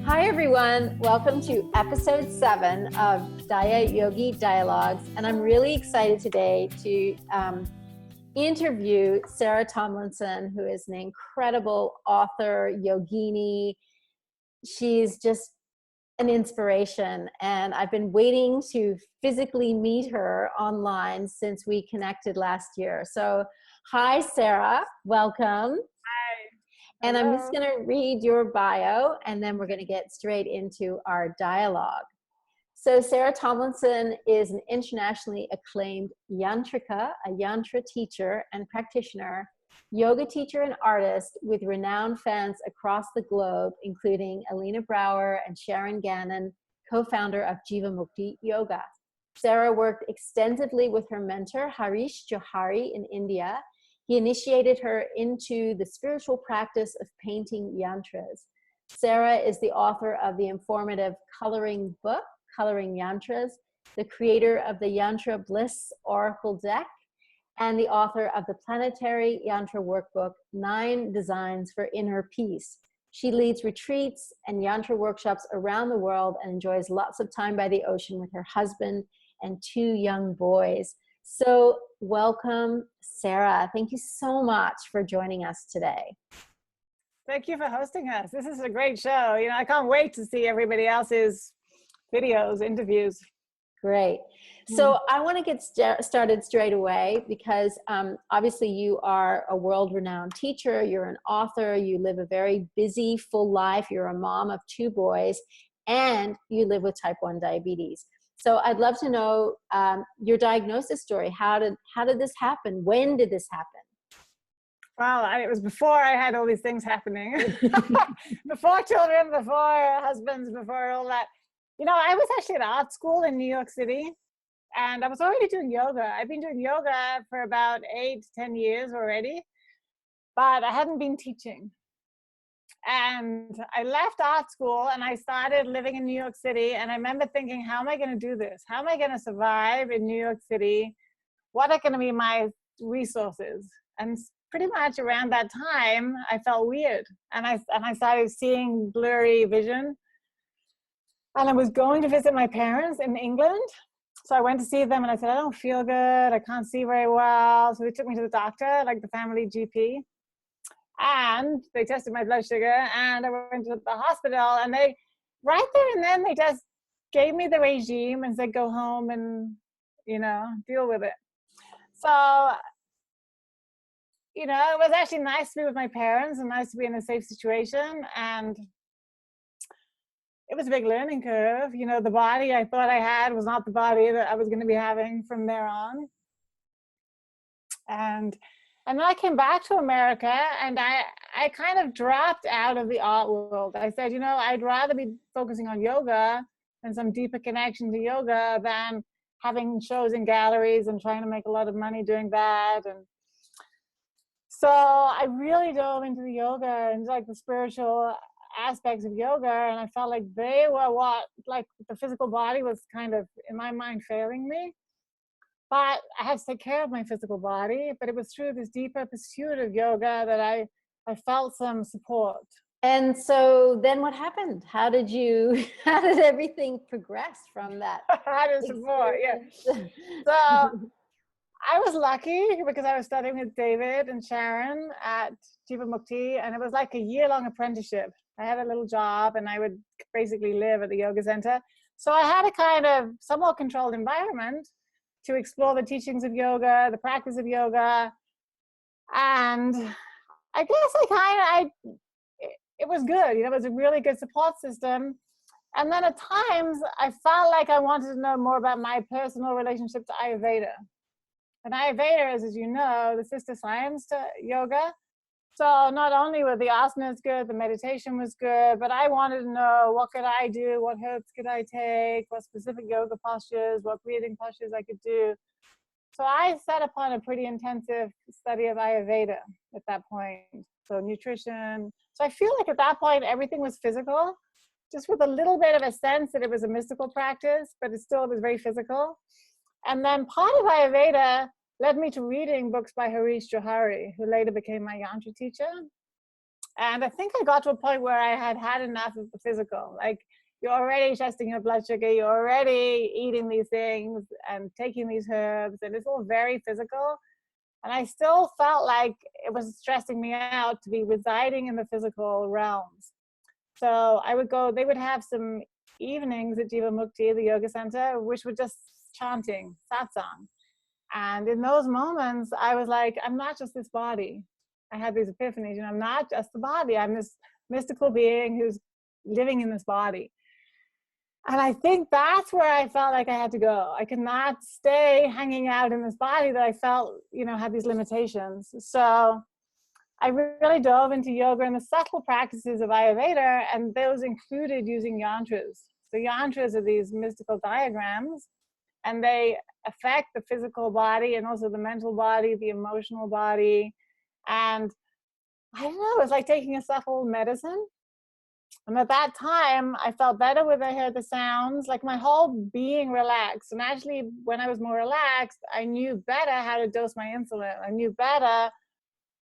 Hi, everyone. Welcome to episode 7 of Diayogi Dialogues. And I'm really excited today to interview Sarah Tomlinson, who is an incredible author, yogini. She's just an inspiration. And I've been waiting to physically meet her online since we connected last year. So, hi, Sarah. Welcome. And I'm just going to read your bio, and then we're going to get straight into our dialogue. So Sarah Tomlinson is an internationally acclaimed yantrika, a yantra teacher and practitioner, yoga teacher and artist with renowned fans across the globe, including Alina Brower and Sharon Gannon, co-founder of Jivamukti Yoga. Sarah worked extensively with her mentor, Harish Johari, in India. He initiated her into the spiritual practice of painting yantras. Sarah is the author of the informative coloring book, Coloring Yantras, the creator of the Yantra Bliss Oracle Deck, and the author of the planetary yantra workbook, 9 Designs for Inner Peace. She leads retreats and yantra workshops around the world and enjoys lots of time by the ocean with her husband and 2 young boys. So welcome, Sarah. Thank you so much for joining us today. Thank you for hosting us. This is a great show. You know, I can't wait to see everybody else's videos, interviews. Great. So I want to get started straight away because obviously you are a world-renowned teacher. You're an author. You live a very busy, full life. You're a mom of 2 boys, and you live with type 1 diabetes. So I'd love to know your diagnosis story. How did this happen? When did this happen? Well, it was before I had all these things happening. Before children, before husbands, before all that. You know, I was actually at art school in New York City, and I was already doing yoga. I've been doing yoga for about 8 to 10 years already, but I hadn't been teaching. And I left art school and I started living in New York City. And I remember thinking, how am I going to do this? How am I going to survive in New York City? What are going to be my resources? And pretty much around that time, I felt weird. And I started seeing blurry vision. And I was going to visit my parents in England. So I went to see them and I said, I don't feel good. I can't see very well. So they took me to the doctor, like the family GP. And they tested my blood sugar, and I went to the hospital, and they, right there and then, they just gave me the regime and said, go home and, you know, deal with it. So, you know, it was actually nice to be with my parents and nice to be in a safe situation. And it was a big learning curve. You know, the body I thought I had was not the body that I was going to be having from there on. And then I came back to America, and I kind of dropped out of the art world. I said, you know, I'd rather be focusing on yoga and some deeper connection to yoga than having shows in galleries and trying to make a lot of money doing that. And so I really dove into the yoga and like the spiritual aspects of yoga, and I felt like they were what, like the physical body was kind of, in my mind, failing me. But I had to take care of my physical body. But it was through this deeper pursuit of yoga that I felt some support. And so then what happened? How did everything progress from that? I had support, yeah. So I was lucky because I was studying with David and Sharon at Jivamukti, and it was like a year-long apprenticeship. I had a little job, and I would basically live at the yoga center. So I had a kind of somewhat controlled environment to explore the teachings of yoga, the practice of yoga. And I guess it was good. You know, it was a really good support system. And then at times I felt like I wanted to know more about my personal relationship to Ayurveda. And Ayurveda is, as you know, the sister science to yoga. So not only were the asanas good, the meditation was good, but I wanted to know what could I do, what herbs could I take, what specific yoga postures, what breathing postures I could do. So I set upon a pretty intensive study of Ayurveda at that point. So nutrition. So I feel like at that point, everything was physical, just with a little bit of a sense that it was a mystical practice, but it still was very physical. And then part of Ayurveda led me to reading books by Harish Johari, who later became my Yantra teacher. And I think I got to a point where I had had enough of the physical. Like, you're already testing your blood sugar, you're already eating these things and taking these herbs, and it's all very physical. And I still felt like it was stressing me out to be residing in the physical realms. So I would go, they would have some evenings at Jiva Mukti, the yoga center, which were just chanting, satsang. And in those moments, I was like, I'm not just this body. I had these epiphanies, I'm not just the body. I'm this mystical being who's living in this body. And I think that's where I felt like I had to go. I could not stay hanging out in this body that I felt, had these limitations. So I really dove into yoga and the subtle practices of Ayurveda, and those included using yantras. So yantras are these mystical diagrams, and they affect the physical body and also the mental body, the emotional body. And I don't know, it's like taking a subtle medicine. And at that time, I felt better when I heard the sounds, like my whole being relaxed. And actually, when I was more relaxed, I knew better how to dose my insulin. I knew better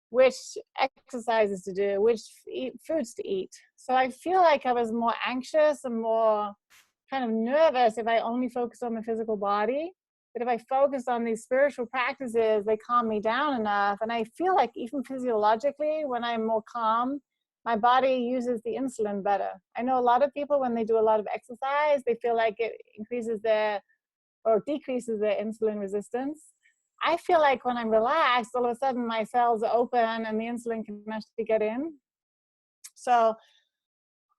which exercises to do, which foods to eat. So I feel like I was more anxious and more kind of nervous if I only focused on the physical body. But if I focused on these spiritual practices, they calm me down enough. And I feel like even physiologically, when I'm more calm, my body uses the insulin better. I know a lot of people, when they do a lot of exercise, they feel like it increases their or decreases their insulin resistance. I feel like when I'm relaxed, all of a sudden my cells are open and the insulin can actually get in. So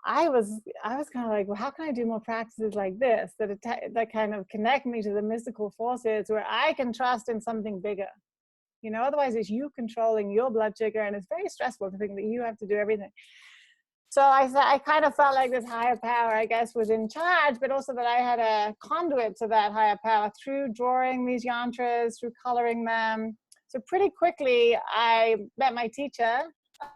I was kind of like, well, how can I do more practices like this that kind of connect me to the mystical forces where I can trust in something bigger? Otherwise it's you controlling your blood sugar, and it's very stressful to think that you have to do everything. So I kind of felt like this higher power, I guess, was in charge, but also that I had a conduit to that higher power through drawing these yantras, through coloring them. So pretty quickly, I met my teacher,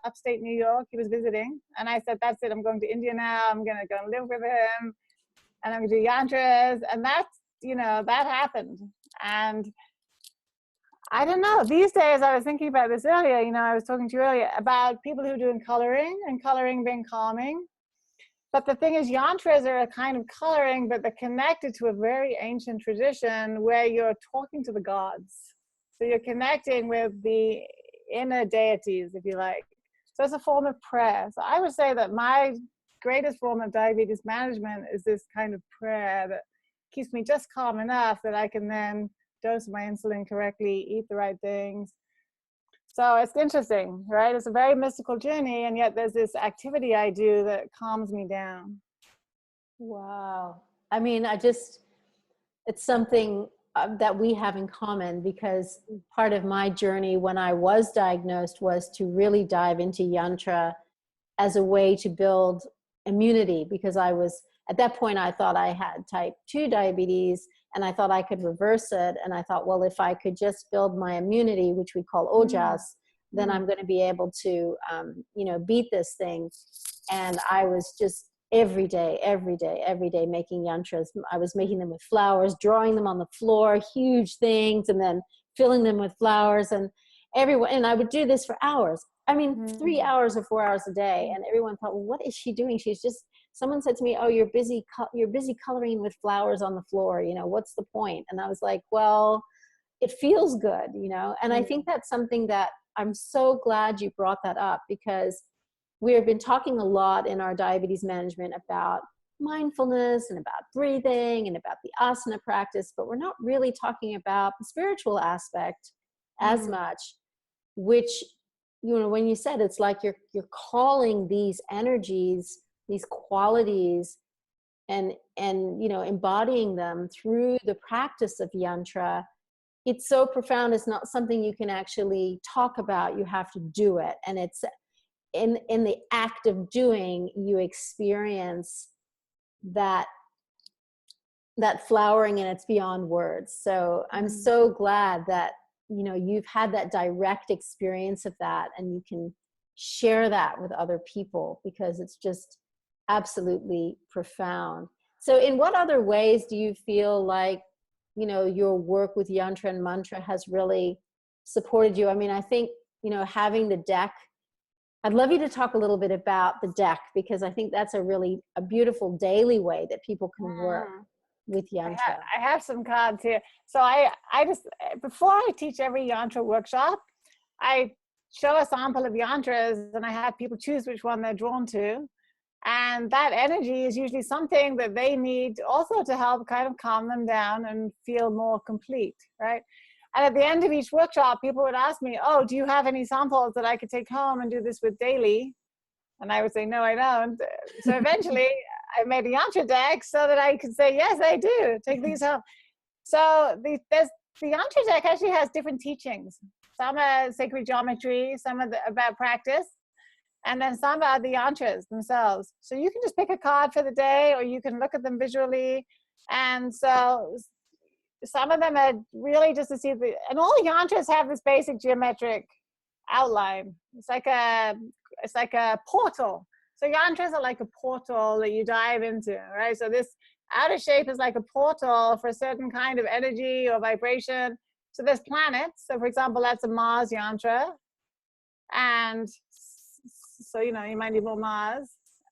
upstate New York. He was visiting, and I said, that's it, I'm going to India now. I'm going to go and live with him, and I'm going to do yantras. And that's, that happened. And I don't know. These days, I was thinking about this earlier. I was talking to you earlier about people who are doing coloring, and coloring being calming. But the thing is, yantras are a kind of coloring, but they're connected to a very ancient tradition where you're talking to the gods. So you're connecting with the inner deities, if you like. So it's a form of prayer. So I would say that my greatest form of diabetes management is this kind of prayer that keeps me just calm enough that I can then dose my insulin correctly, eat the right things. So it's interesting, right? It's a very mystical journey, and yet there's this activity I do that calms me down. Wow. I mean, it's something that we have in common, because part of my journey when I was diagnosed was to really dive into Yantra as a way to build immunity, because at that point, I thought I had type 2 diabetes, and I thought I could reverse it. And I thought, well, if I could just build my immunity, which we call ojas, then I'm going to be able to, beat this thing. And I was just every day making yantras. I was making them with flowers, drawing them on the floor, huge things, and then filling them with flowers. And I would do this for hours. I mean, 3 hours or 4 hours a day. And everyone thought, well, what is she doing? Someone said to me, oh, you're busy coloring with flowers on the floor. What's the point? And I was like, well, it feels good, And I think that's something that I'm so glad you brought that up, because we have been talking a lot in our diabetes management about mindfulness and about breathing and about the asana practice, but we're not really talking about the spiritual aspect as much, which, when you said it's like you're calling these energies, these qualities, and embodying them through the practice of yantra. It's so profound. It's not something you can actually talk about. You have to do it. And it's in the act of doing, you experience that flowering, and it's beyond words. So I'm so glad that, you've had that direct experience of that, and you can share that with other people, because it's just absolutely profound. So in what other ways do you feel like, your work with yantra and mantra has really supported you? I mean, I think, having the deck I'd love you to talk a little bit about the deck, because I think that's a beautiful daily way that people can work with Yantra. I have some cards here. So I just, before I teach every Yantra workshop, I show a sample of Yantras and I have people choose which one they're drawn to. And that energy is usually something that they need also to help kind of calm them down and feel more complete, right? And at the end of each workshop, people would ask me, oh, do you have any samples that I could take home and do this with daily? And I would say, no, I don't. So eventually I made a Yantra deck so that I could say, yes, I do. Take these home. So the Yantra deck actually has different teachings. Some are sacred geometry, some are about practice, and then some are the yantras themselves. So you can just pick a card for the day, or you can look at them visually. And so some of them are really just to see and all yantras have this basic geometric outline. It's like a portal. So yantras are like a portal that you dive into, right? So this outer shape is like a portal for a certain kind of energy or vibration. So there's planets. So for example, that's a Mars yantra. And so, you might need more Mars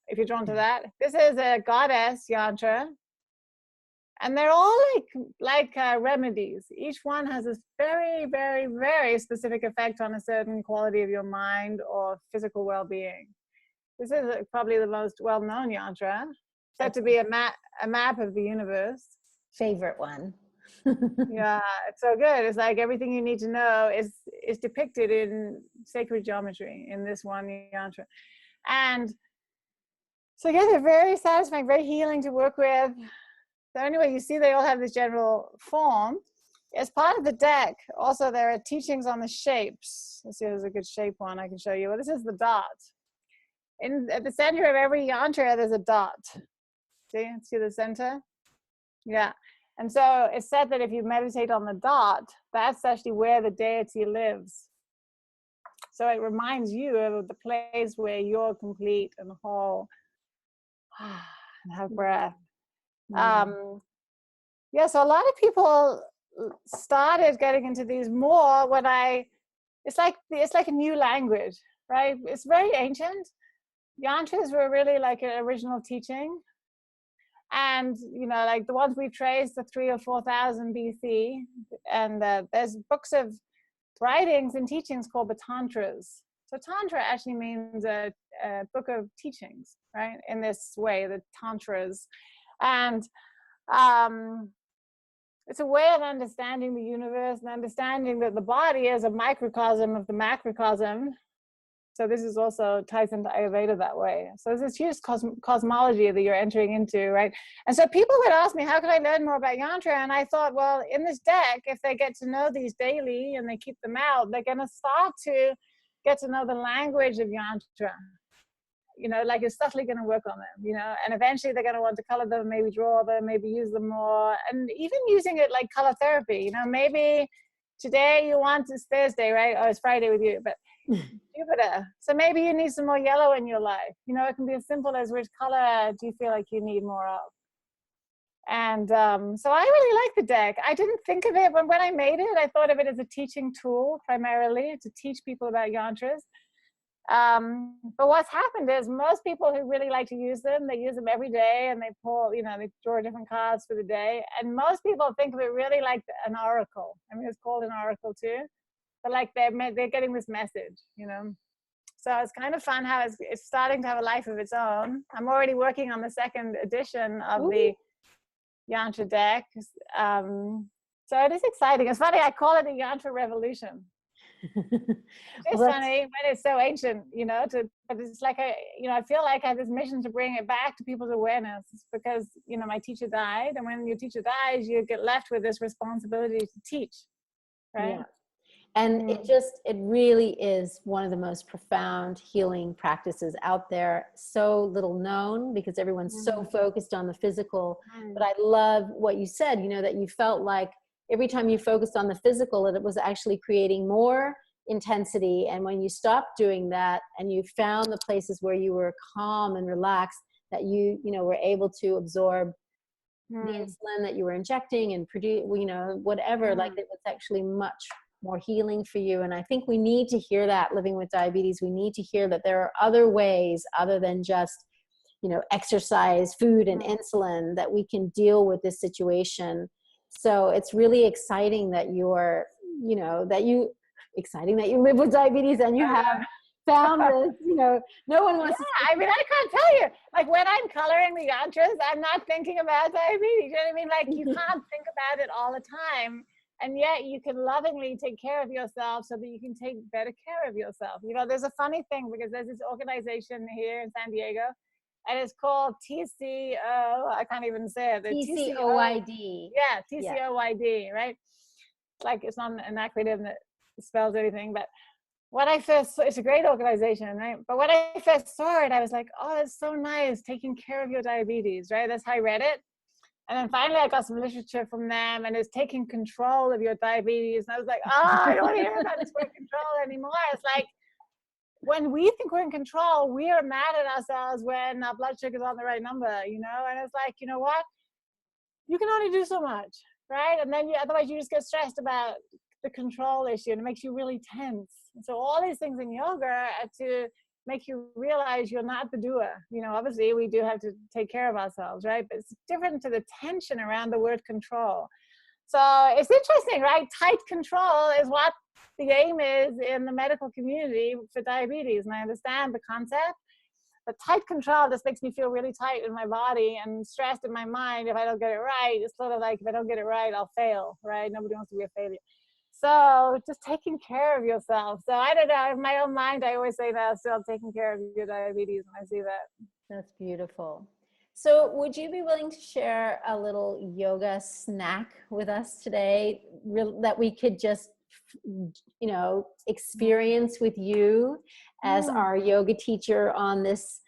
if you're drawn to that. This is a goddess yantra. And they're all like remedies. Each one has this very, very, very specific effect on a certain quality of your mind or physical well-being. This is probably the most well-known yantra, said to be a map of the universe. Favorite one. Yeah, it's so good. It's like everything you need to know is depicted in sacred geometry in this one yantra. And so yeah, they're very satisfying, very healing to work with. So anyway, you see they all have this general form. As part of the deck, also there are teachings on the shapes. Let's see, there's a good shape one I can show you. Well, this is the dot. At the center of every yantra, there's a dot. See the center? Yeah. And so it's said that if you meditate on the dot, that's actually where the deity lives. So it reminds you of the place where you're complete and whole. And have breath. Yeah, so a lot of people started getting into these more when it's like a new language, right? It's very ancient. Yantras were really like an original teaching. And, like the ones we traced are 3,000 or 4,000 BC. And there's books of writings and teachings called the Tantras. So Tantra actually means a book of teachings, right? In this way, the Tantras. And it's a way of understanding the universe and understanding that the body is a microcosm of the macrocosm. So this is also ties into Ayurveda that way. So there's this huge cosmology that you're entering into, right? And so people would ask me, how can I learn more about Yantra? And I thought, well, in this deck, if they get to know these daily and they keep them out, they're going to start to get to know the language of Yantra. Like it's subtly going to work on them, and eventually they're going to want to color them, maybe draw them, maybe use them more, and even using it like color therapy. Maybe today it's Thursday, right? Oh, it's Friday with you, but Jupiter. So maybe you need some more yellow in your life. It can be as simple as which color do you feel like you need more of? And so I really like the deck. I didn't think of it when I made it. I thought of it as a teaching tool primarily to teach people about yantras. But what's happened is most people who really like to use them, they use them every day and they pull, they draw different cards for the day. And most people think of it really like an oracle. I mean, it's called an oracle too, but like they're getting this message, So it's kind of fun how it's starting to have a life of its own. I'm already working on the second edition of the Yantra deck. So it is exciting. It's funny, I call it the Yantra revolution. It's funny when it's so ancient, but it's like I feel like I have this mission to bring it back to people's awareness because, my teacher died, and when your teacher dies, you get left with this responsibility to teach, right? Yeah. And it really is one of the most profound healing practices out there. So little known because everyone's so focused on the physical. But I love what you said, that you felt like every time you focused on the physical, it was actually creating more intensity. And when you stopped doing that and you found the places where you were calm and relaxed, that you were able to absorb the insulin that you were injecting and produce, whatever, like it was actually much more healing for you. And I think we need to hear that living with diabetes. We need to hear that there are other ways other than just, exercise, food, and insulin that we can deal with this situation. So it's really exciting that exciting that you live with diabetes and you have found this, no one wants to. I mean, I can't tell you, like when I'm coloring the yantras, I'm not thinking about diabetes. You know what I mean? Like you can't think about it all the time. And yet you can lovingly take care of yourself so that you can take better care of yourself. There's a funny thing because there's this organization here in San Diego and it's called TCO. I can't even say it. TCOYD. Yeah, TCOYD, right? Like it's not an acronym that spells anything, but when I first saw, it's a great organization, right? But when I first saw it, I was like, oh, it's so nice, taking care of your diabetes, right? That's how I read it. And then finally I got some literature from them and it's taking control of your diabetes. And I was like, I don't want to hear about this word control anymore. It's like, when we think we're in control, we are mad at ourselves when our blood sugar is on the right number, And it's like, you know what? You can only do so much, right? And then otherwise you just get stressed about the control issue and it makes you really tense. And so all these things in yoga are to make you realize you're not the doer. Obviously we do have to take care of ourselves, right? But it's different to the tension around the word control. So it's interesting, right? Tight control is what the aim is in the medical community for diabetes. And I understand the concept, but tight control just makes me feel really tight in my body and stressed in my mind if I don't get it right. It's sort of like, if I don't get it right, I'll fail, right? Nobody wants to be a failure. So just taking care of yourself. So I don't know, in my own mind, I always say that still taking care of your diabetes when I see that. That's beautiful. So would you be willing to share a little yoga snack with us today that we could just, experience with you as our yoga teacher on this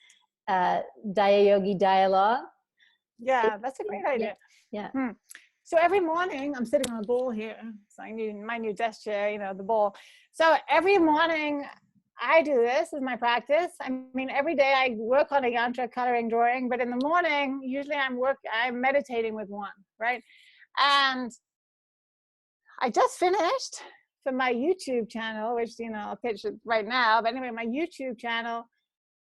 diayogi dialogue? Yeah, that's a great idea. Yeah. So every morning, I'm sitting on a bowl here. So I need my new desk chair, the bowl. So every morning I do this as my practice. I mean, every day I work on a yantra coloring drawing, but in the morning, usually I'm meditating with one, right? And I just finished for my YouTube channel, which, I'll pitch it right now. But anyway, my YouTube channel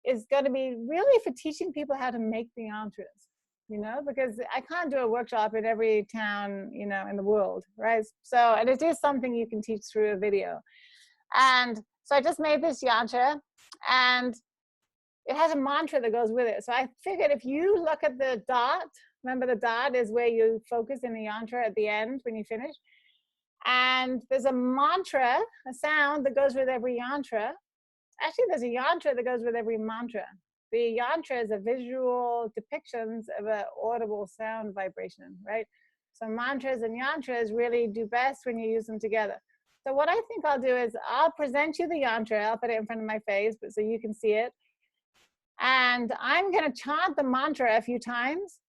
is going to be really for teaching people how to make the yantras. Because I can't do a workshop in every town, in the world, right? So, and it is something you can teach through a video. And so I just made this yantra and it has a mantra that goes with it. So I figured if you look at the dot, remember the dot is where you focus in the yantra at the end when you finish. And there's a mantra, a sound that goes with every yantra. Actually, there's a yantra that goes with every mantra. The yantras are visual depictions of an audible sound vibration, right? So mantras and yantras really do best when you use them together. So what I think I'll do is I'll present you the yantra. I'll put it in front of my face so you can see it. And I'm going to chant the mantra a few times.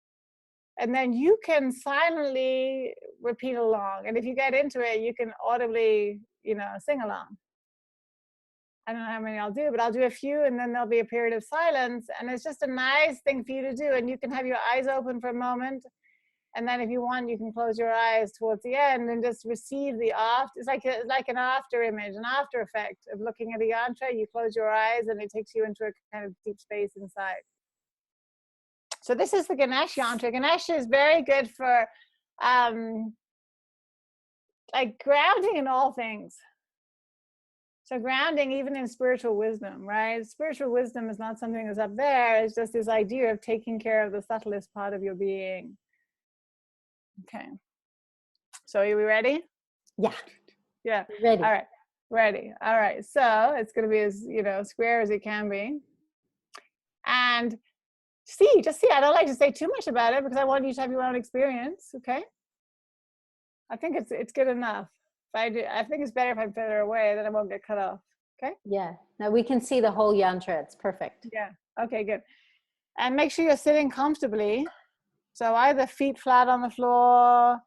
And then you can silently repeat along. And if you get into it, you can audibly, sing along. I don't know how many I'll do, but I'll do a few and then there'll be a period of silence. And it's just a nice thing for you to do. And you can have your eyes open for a moment. And then if you want, you can close your eyes towards the end and just receive the after. It's like an after image, an after effect of looking at the yantra. You close your eyes and it takes you into a kind of deep space inside. So this is the Ganesh yantra. Ganesh is very good for like grounding in all things. So grounding even in spiritual wisdom, right? Spiritual wisdom is not something that's up there. It's just this idea of taking care of the subtlest part of your being. Okay. So are we ready? Yeah. Yeah. Ready. All right. Ready. All right. So it's going to be as, square as it can be. And just see, I don't like to say too much about it because I want you to have your own experience. Okay. I think it's good enough. I think it's better if I'm further away, then I won't get cut off. Okay? Yeah. Now we can see the whole yantra. It's perfect. Yeah. Okay, good. And make sure you're sitting comfortably. So either feet flat on the floor,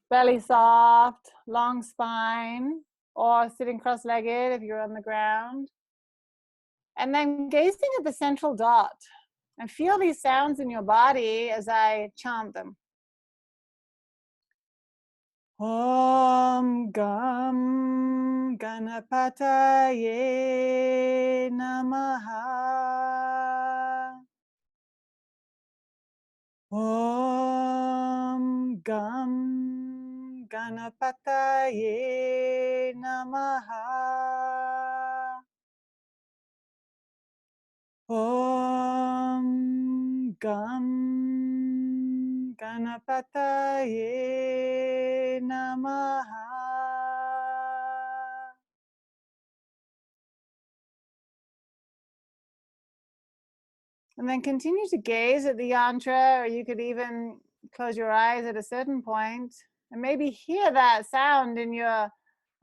belly soft, long spine, or sitting cross-legged if you're on the ground. And then gazing at the central dot and feel these sounds in your body as I chant them. Om Gam Ganapataye Namaha. Om Gam Ganapataye Namaha. Om Gam Ganapataye Namaha. And then continue to gaze at the yantra, or you could even close your eyes at a certain point and maybe hear that sound in your,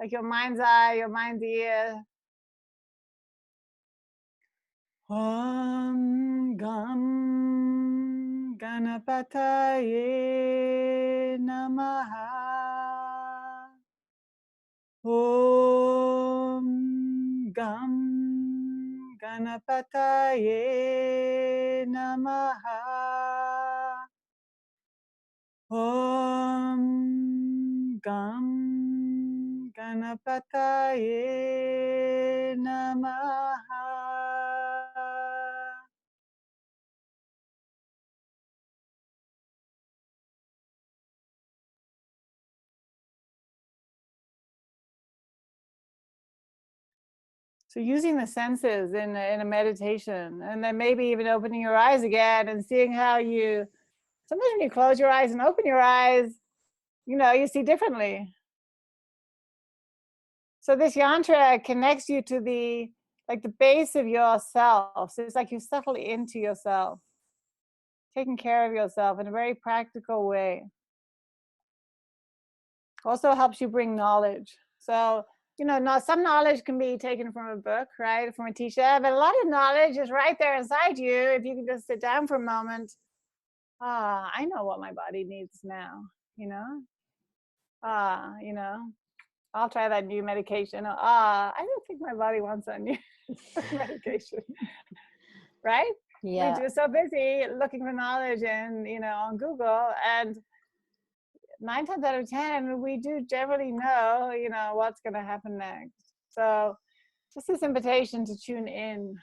like your mind's eye, your mind's ear. Om Gam Ganapataye Namaha. Om Gam Ganapataye Namaha. Om Gam Ganapataye Namaha. So using the senses in a meditation, and then maybe even opening your eyes again and seeing how you, sometimes when you close your eyes and open your eyes, you know, you see differently. So this yantra connects you to the, like the base of yourself. So it's like you settle into yourself, taking care of yourself in a very practical way. Also helps you bring knowledge. So, you know, some knowledge can be taken from a book, right? From a teacher, but a lot of knowledge is right there inside you. If you can just sit down for a moment, I know what my body needs now, you know? You know, I'll try that new medication. I don't think my body wants that new medication, right? Yeah. We're so busy looking for knowledge and, you know, on Google, and 9 times out of 10, we do generally know, you know, what's going to happen next. So just this invitation to tune in.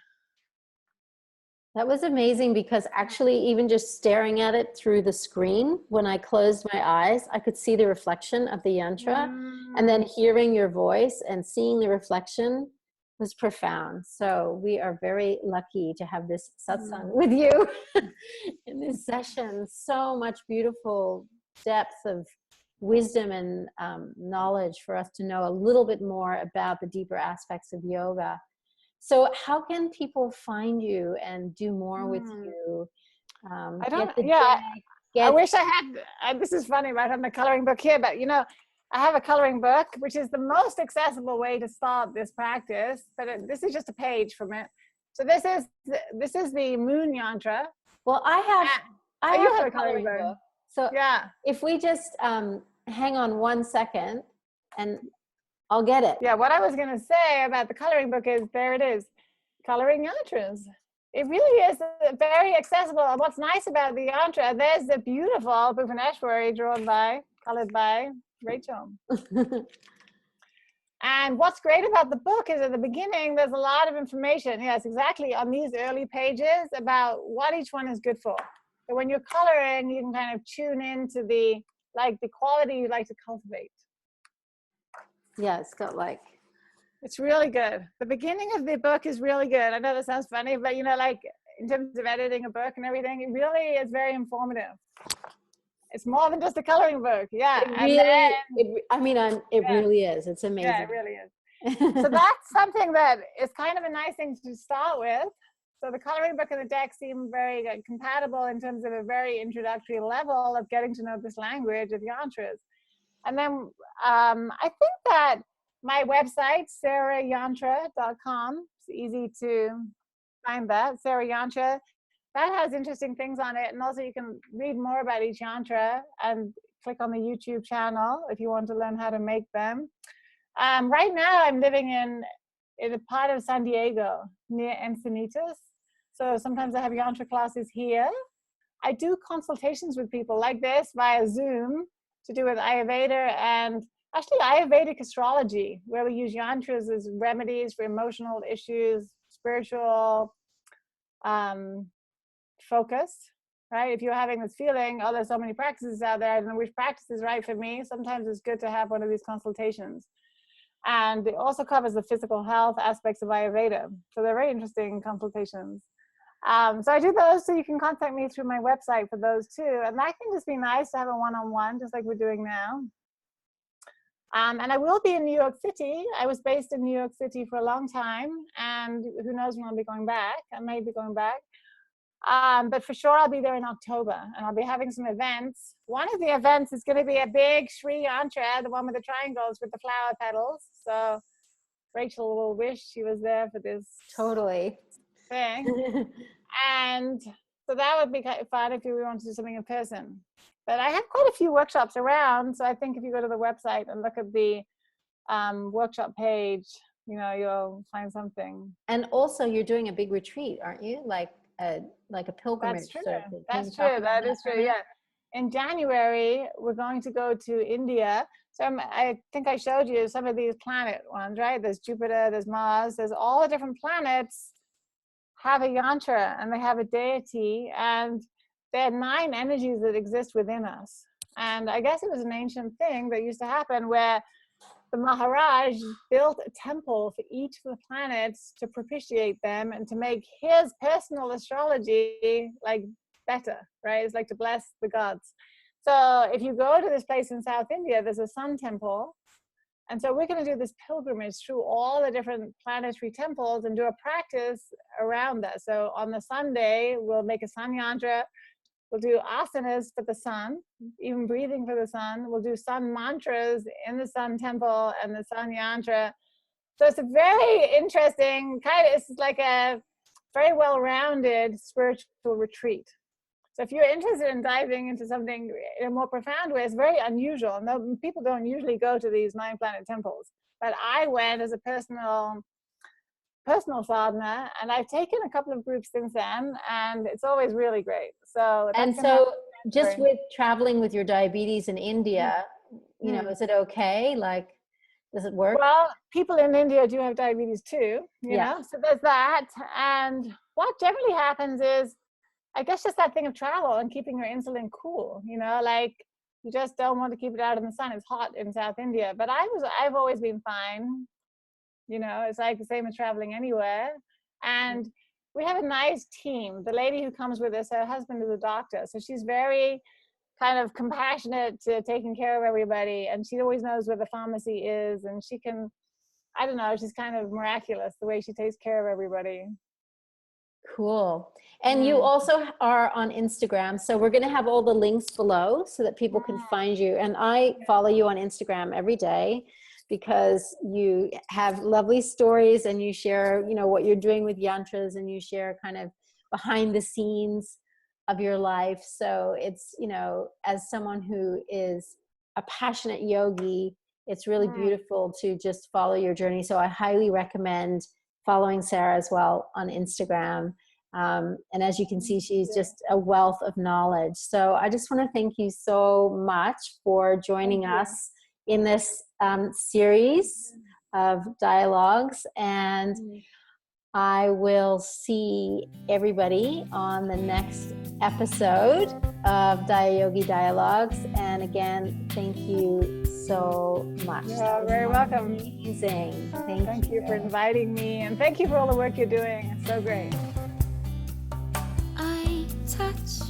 That was amazing, because actually even just staring at it through the screen, when I closed my eyes, I could see the reflection of the yantra, and then hearing your voice and seeing the reflection was profound. So we are very lucky to have this satsang with you in this session. So much beautiful depth of wisdom and knowledge for us to know a little bit more about the deeper aspects of yoga. So how can people find you and do more with you? I don't, Get the yeah, deck, I wish I had, this is funny, right? I have the coloring book here, but you know, I have a coloring book, which is the most accessible way to start this practice. But this is just a page from it. So this is the Moon Yantra. well, I You have have the a coloring coloring book. book. So Yeah. if we just hang on 1 second, and I'll get it. Yeah, what I was going to say about the coloring book is, there it is, Coloring Yantras. It really is very accessible. And what's nice about the yantra, there's the beautiful Bhuvaneshwari colored by Rachel. And what's great about the book is at the beginning, there's a lot of information. Yes, exactly, on these early pages about what each one is good for. So when you're coloring, you can kind of tune into the quality you like to cultivate. Yes, got like. It's really good. The beginning of the book is really good. I know that sounds funny, but you know, like in terms of editing a book and everything, it really is very informative. It's more than just a coloring book. Yeah. It really, it really is. It's amazing. Yeah, it really is. So that's something that is kind of a nice thing to start with. So the coloring book and the deck seem very compatible in terms of a very introductory level of getting to know this language of yantras. And then I think that my website, sarahyantra.com, it's easy to find that, Sarah Yantra. That has interesting things on it. And also you can read more about each yantra and click on the YouTube channel if you want to learn how to make them. Right now I'm living in a part of San Diego near Encinitas. So sometimes I have yantra classes here. I do consultations with people like this via Zoom. to do with Ayurveda and actually Ayurvedic astrology, where we use yantras as remedies for emotional issues, spiritual focus, right? If you're having this feeling, oh, there's so many practices out there, I don't know which practice is right for me, sometimes it's good to have one of these consultations. And it also covers the physical health aspects of Ayurveda. So they're very interesting consultations. So I do those, so you can contact me through my website for those too. And that can just be nice to have a one-on-one, just like we're doing now. And I will be in New York City. I was based in New York City for a long time, and who knows when I'll be going back. I may be going back. But for sure, I'll be there in October, and I'll be having some events. One of the events is going to be a big Sri Yantra, the one with the triangles with the flower petals. So Rachel will wish she was there for this Totally. thing. And so that would be kind of fun if you want to do something in person. But I have quite a few workshops around. So I think if you go to the website and look at the workshop page, you know, you'll find something. And also you're doing a big retreat, aren't you? Like a pilgrimage. That's true. Circuit. That's true. That is true. Yeah. In January, we're going to go to India. So I think I showed you some of these planet ones, right? There's Jupiter, there's Mars, there's all the different planets have a yantra and they have a deity, and there are 9 energies that exist within us. And I guess it was an ancient thing that used to happen where the Maharaj built a temple for each of the planets to propitiate them and to make his personal astrology like better, right? It's like to bless the gods. So if you go to this place in South India, there's a sun temple. And so we're going to do this pilgrimage through all the different planetary temples and do a practice around that. So on the Sunday, we'll make a sun yantra. We'll do asanas for the sun, even breathing for the sun. We'll do sun mantras in the sun temple and the sun yantra. So it's a very interesting it's like a very well-rounded spiritual retreat. So if you're interested in diving into something in a more profound way, it's very unusual. No, people don't usually go to these 9-planet temples. But I went as a personal sadhana, and I've taken a couple of groups since then, and it's always really great. So just with traveling with your diabetes in India, you know, is it okay? Like, does it work? Well, people in India do have diabetes too, you know, so there's that. And what generally happens is, I guess just that thing of travel and keeping your insulin cool, you know, like you just don't want to keep it out in the sun. It's hot in South India, but I've always been fine. You know, it's like the same as traveling anywhere. And we have a nice team. The lady who comes with us, her husband is a doctor. So she's very kind of compassionate to taking care of everybody. And she always knows where the pharmacy is. And she can, I don't know, she's kind of miraculous the way she takes care of everybody. Cool. And you also are on Instagram. So we're going to have all the links below so that people can find you. And I follow you on Instagram every day because you have lovely stories and you share, you know, what you're doing with yantras, and you share kind of behind the scenes of your life. So it's, you know, as someone who is a passionate yogi, it's really beautiful to just follow your journey. So I highly recommend following Sarah as well on Instagram. And as you can see, she's just a wealth of knowledge. So I just want to thank you so much for joining us in this series of dialogues. And I will see everybody on the next episode of Diayogi Dialogues. And again, thank you so much. You're very welcome. Amazing. Thank you for inviting me, and thank you for all the work you're doing. It's so great. I touch